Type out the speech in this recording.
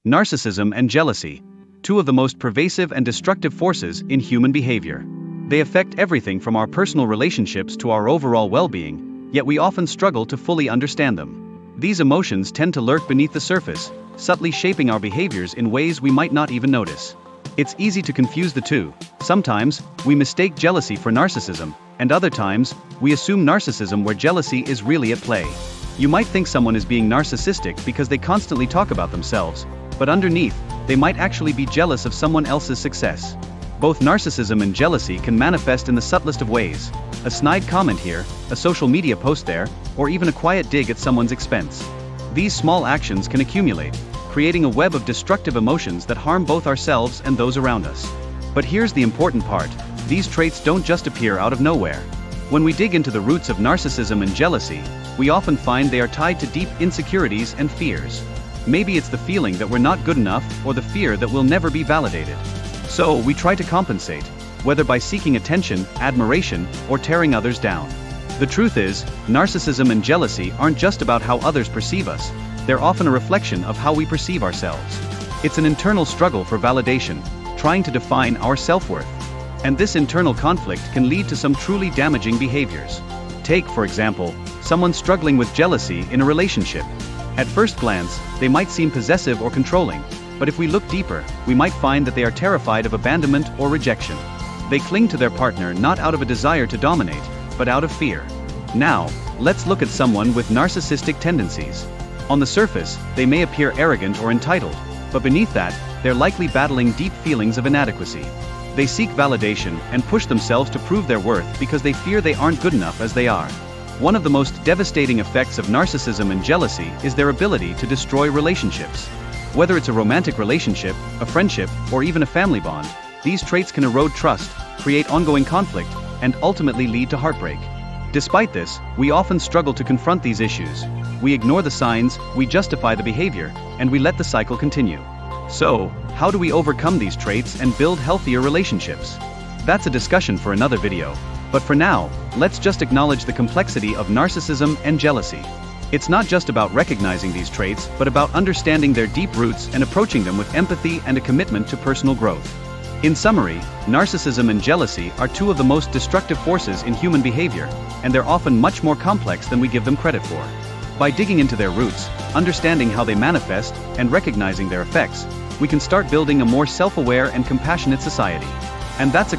Narcissism and jealousy, two of the most pervasive and destructive forces in human behavior. They affect everything from our personal relationships to our overall well-being, yet we often struggle to fully understand them. These emotions tend to lurk beneath the surface, subtly shaping our behaviors in ways we might not even notice. It's easy to confuse the two. Sometimes, we mistake jealousy for narcissism, and other times, we assume narcissism where jealousy is really at play. You might think someone is being narcissistic because they constantly talk about themselves, but underneath, they might actually be jealous of someone else's success. Both narcissism and jealousy can manifest in the subtlest of ways: a snide comment here, a social media post there, or even a quiet dig at someone's expense. These small actions can accumulate, creating a web of destructive emotions that harm both ourselves and those around us. But here's the important part: these traits don't just appear out of nowhere. When we dig into the roots of narcissism and jealousy, we often find they are tied to deep insecurities and fears. Maybe it's the feeling that we're not good enough, or the fear that we'll never be validated. So we try to compensate, whether by seeking attention, admiration, or tearing others down. The truth is, narcissism and jealousy aren't just about how others perceive us, they're often a reflection of how we perceive ourselves. It's an internal struggle for validation, trying to define our self-worth. And this internal conflict can lead to some truly damaging behaviors. Take, for example, someone struggling with jealousy in a relationship. At first glance, they might seem possessive or controlling, but if we look deeper, we might find that they are terrified of abandonment or rejection. They cling to their partner not out of a desire to dominate, but out of fear. Now, let's look at someone with narcissistic tendencies. On the surface, they may appear arrogant or entitled, but beneath that, they're likely battling deep feelings of inadequacy. They seek validation and push themselves to prove their worth because they fear they aren't good enough as they are. One of the most devastating effects of narcissism and jealousy is their ability to destroy relationships. Whether it's a romantic relationship, a friendship, or even a family bond, these traits can erode trust, create ongoing conflict, and ultimately lead to heartbreak. Despite this, we often struggle to confront these issues. We ignore the signs, we justify the behavior, and we let the cycle continue. So, how do we overcome these traits and build healthier relationships? That's a discussion for another video. But for now, let's just acknowledge the complexity of narcissism and jealousy. It's not just about recognizing these traits, but about understanding their deep roots and approaching them with empathy and a commitment to personal growth. In summary, narcissism and jealousy are two of the most destructive forces in human behavior, and they're often much more complex than we give them credit for. By digging into their roots, understanding how they manifest, and recognizing their effects, we can start building a more self-aware and compassionate society. And that's a